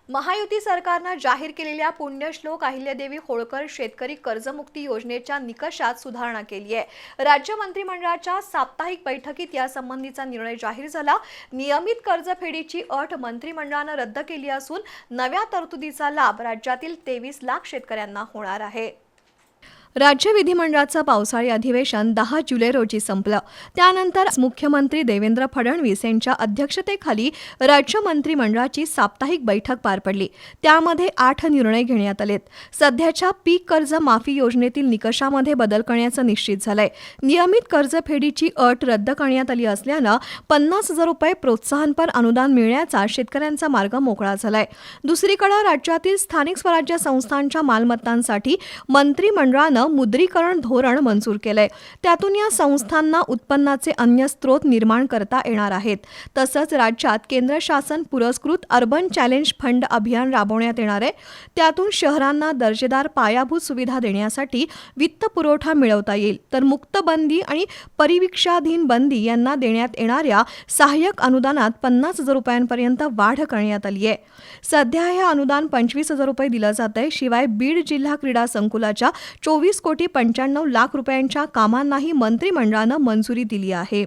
महायुती सरकारनं जाहीर केलेल्या पुण्यश्लोक अहिल्यादेवी होळकर शेतकरी कर्जमुक्ती योजनेच्या निकषात सुधारणा केली आहे। राज्य मंत्रिमंडळाच्या साप्ताहिक बैठकीत यासंबंधीचा निर्णय जाहीर झाला। नियमित कर्जफेडीची अट मंत्रिमंडळानं रद्द केली असून नव्या तरतुदीचा लाभ राज्यातील 23 लाख शेतकऱ्यांना होणार आहे। राज्य विधिमंडळाचं पावसाळी अधिवेशन 10 जुलै रोजी संपलं। त्यानंतर मुख्यमंत्री देवेंद्र फडणवीस यांच्या अध्यक्षतेखाली राज्य मंत्रिमंडळाची साप्ताहिक बैठक पार पडली। त्यामध्ये 8 निर्णय घेण्यात आलेत। सध्याच्या पीक कर्ज माफी योजनेतील निकषामध्ये बदल करण्याचं निश्चित झालंय। नियमित कर्जफेडीची अट रद्द करण्यात आली असल्यानं 50,000 रुपये प्रोत्साहनपर अनुदान मिळण्याचा शेतकऱ्यांचा मार्ग मोकळा झालाय। दुसरीकडे राज्यातील स्थानिक स्वराज्य संस्थांच्या मालमत्तांसाठी मंत्रिमंडळानं मुद्रीकरण धोरण मंजूर केलंय। त्यातून या संस्थांना उत्पन्नाचे अन्य स्रोत निर्माण करता येणार आहेत। तसंच राज्यात केंद्र शासन पुरस्कृत अर्बन चॅलेंज फंड अभियान राबवण्यात येणार आहे। त्यातून शहरांना दर्जेदार पायाभूत सुविधा देण्यासाठी वित्त पुरवठा मिळवता येईल। तर मुक्त बंदी आणि परिवीक्षाधीन बंदी यांना देण्यात येणाऱ्या सहाय्यक अनुदानात 50,000 रुपयांपर्यंत वाढ करण्यात आली आहे। सध्या हे अनुदान 25,000 रुपये दिलं जात आहे। शिवाय बीड जिल्हा क्रीडा संकुलाच्या 24,95,00,000 रुपयांच्या कामांनाही मंत्रिमंडळानं मंजुरी दिली आहे।